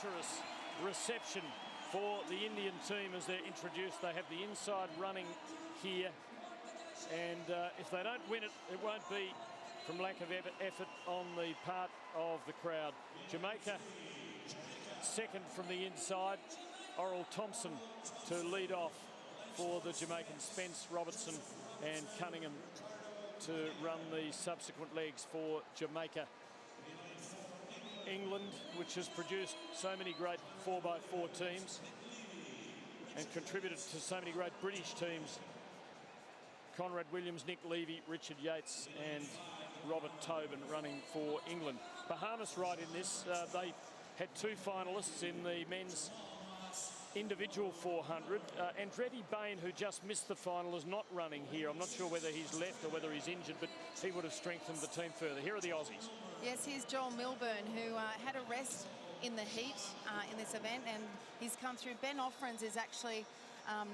rapturous reception for the Indian team as they're introduced. They have the inside running here, and if they don't win it, it won't be from lack of effort on the part of the crowd. Jamaica second from the inside. Oral Thompson to lead off for the Jamaicans. Spence, Robertson and Cunningham to run the subsequent legs for Jamaica. England, which has produced so many great 4x4 teams and contributed to so many great British teams. Conrad Williams, Nick Levy, Richard Yates and Robert Tobin running for England. Bahamas right in this. They had two finalists in the men's individual 400. Andretti Bain, who just missed the final, is not running here. I'm not sure whether he's left or whether he's injured, but he would have strengthened the team further. Here are the Aussies. Yes, here's Joel Milburn, who had a rest in the heat in this event, and he's come through. Ben Offrens is actually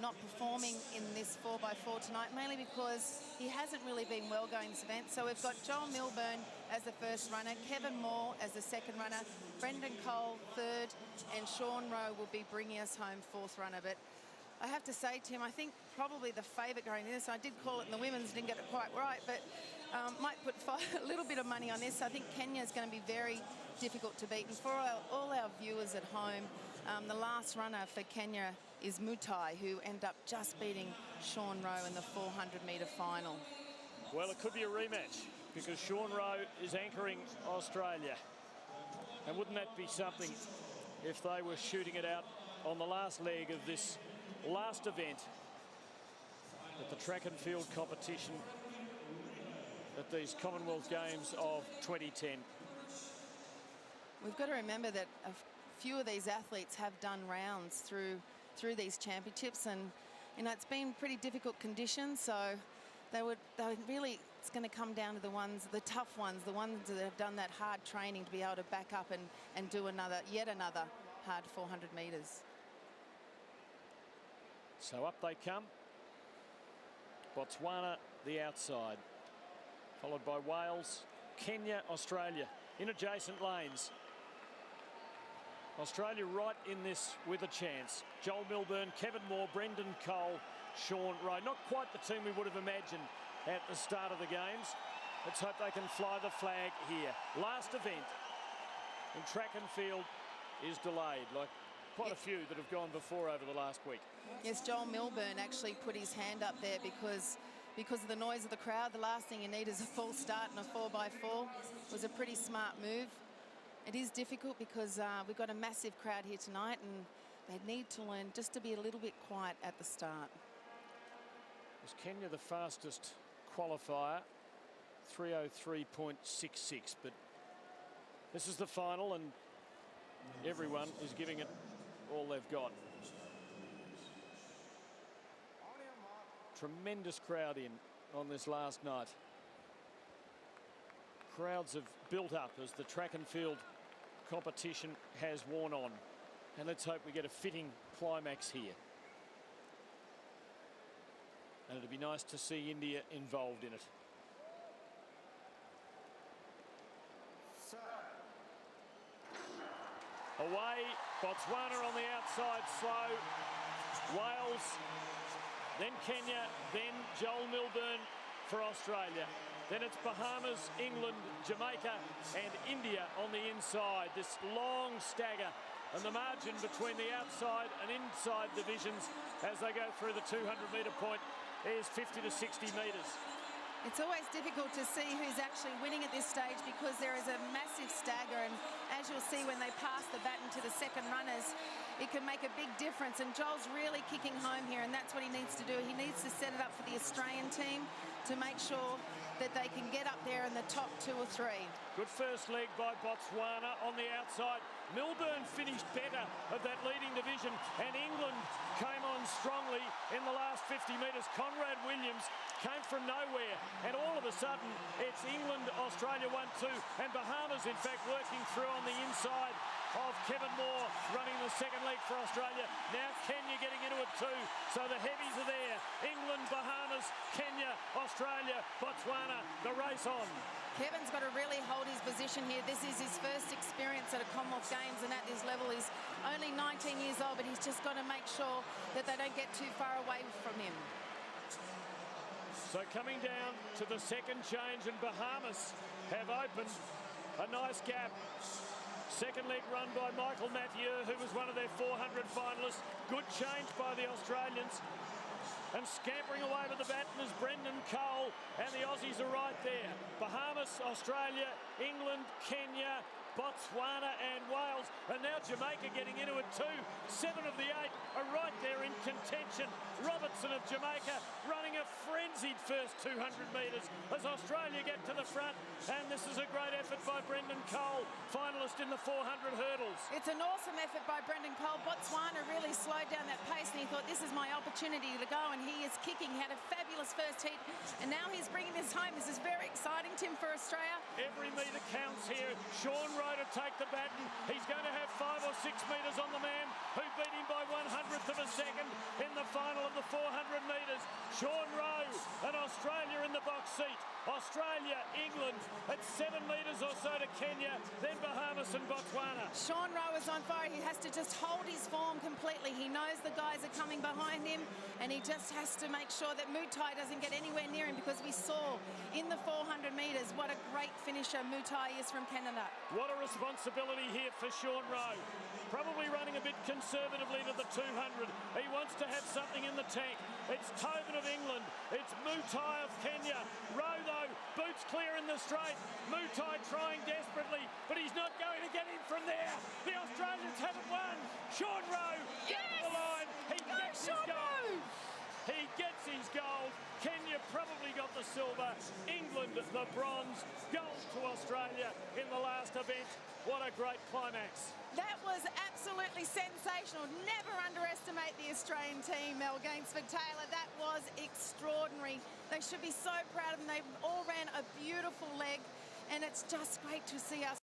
not performing in this 4x4 tonight, mainly because he hasn't really been well going this event. So we've got Joel Milburn as the first runner, Kevin Moore as the second runner, Brendan Cole third, and Sean Rowe will be bringing us home fourth runner. But I have to say, Tim, I think probably the favourite going in this, I did call it in the women's, didn't get it quite right, but might put a little bit of money on this. I think Kenya is going to be very difficult to beat. And for all our viewers at home, the last runner for Kenya is Mutai, who ended up just beating Sean Rowe in the 400-metre final. Well, it could be a rematch because Sean Rowe is anchoring Australia. And wouldn't that be something if they were shooting it out on the last leg of this last event at the track and field competition at these Commonwealth Games of 2010. We've got to remember that a few of these athletes have done rounds through these championships, and you know it's been pretty difficult conditions, so they would really, it's going to come down to the tough ones, the ones that have done that hard training to be able to back up and do yet another hard 400 metres. So up they come. Botswana the outside, followed by Wales, Kenya, Australia in adjacent lanes. Australia right in this with a chance. Joel Milburn, Kevin Moore, Brendan Cole, Sean Rowe. Not quite the team we would have imagined at the start of the games. Let's hope they can fly the flag here. Last event in track and field is delayed, like quite a few that have gone before over the last week. Yes, Joel Milburn actually put his hand up there because of the noise of the crowd. The last thing you need is a false start in a 4x4. It was a pretty smart move. It is difficult because we've got a massive crowd here tonight and they need to learn just to be a little bit quiet at the start. Was Kenya the fastest qualifier? 3:03.66, but this is the final and everyone is giving it all they've got. Tremendous crowd in on this last night. Crowds have built up as the track and field competition has worn on. And let's hope we get a fitting climax here. And it'd be nice to see India involved in it. Away, Botswana on the outside, slow. Wales, then Kenya, then Joel Milburn for Australia. Then it's Bahamas, England, Jamaica and India on the inside. This long stagger and the margin between the outside and inside divisions as they go through the 200-metre point is 50 to 60 metres. It's always difficult to see who's actually winning at this stage because there is a massive stagger, and as you'll see when they pass the baton to the second runners, it can make a big difference. And Joel's really kicking home here, and that's what he needs to do. He needs to set it up for the Australian team to make sure that they can get up there in the top 2 or 3. Good first leg by Botswana on the outside. Milburn finished better of that leading division, and England came on strongly in the last 50 metres. Conrad Williams came from nowhere, and all of a sudden it's England, Australia 1-2, and Bahamas in fact working through on the inside of Kevin Moore running the second leg for Australia. Now Kenya getting into it too, so the heavies are there. England, Bahamas, Kenya, Australia, Botswana, the race on Kevin's got to really hold his position here. This is his first experience at a Commonwealth Games, and at this level he's only 19 years old, but he's just got to make sure that they don't get too far away from him. So coming down to the second change, and Bahamas have opened a nice gap. Second leg run by Michael Mathieu, who was one of their 400 finalists. Good change by the Australians. And scampering away with the baton is Brendan Cole, and the Aussies are right there. Bahamas, Australia, England, Kenya, Botswana and Wales, and now Jamaica getting into it too. 7 of the 8 are right there in contention. Robertson of Jamaica running a frenzied first 200 metres as Australia get to the front, and this is a great effort by Brendan Cole, finalist in the 400 hurdles. It's an awesome effort by Brendan Cole. Botswana really slowed down that pace, and he thought, this is my opportunity to go, and he is kicking. Had a fabulous first heat, and now he's bringing this home. This is very exciting, Tim, for Australia. Every metre counts here. Sean Rowe to take the baton. He's going to have 5 or 6 metres on the man who beat him by 1/100th of a second in the final of the 400 metres. Sean Rowe and Australia in the box seat. Australia, England at 7 metres or so to Kenya, then Bahamas and Botswana. Sean Rowe is on fire. He has to just hold his form completely. He knows the guys are coming behind him, and he just has to make sure that Mutai doesn't get anywhere near him, because we saw in the 400 metres what a great finisher Mutai is from Canada. What a responsibility here for Sean Rowe. Probably running a bit conservatively to the 200. He wants to have something in the tank. It's Tobin of England. It's Mutai of Kenya. Rowe, though, boots clear in the straight. Mutai trying desperately, but he's not going to get him from there. The Australians haven't won. Sean Rowe down the line. He gets his gold. He gets his gold. Kenya probably got the silver. England the bronze. Gold to Australia in the last event. What a great climax. That was absolutely sensational. Never underestimate the Australian team, Mel Gainsford-Taylor. That was extraordinary. They should be so proud of them. They all ran a beautiful leg, and it's just great to see us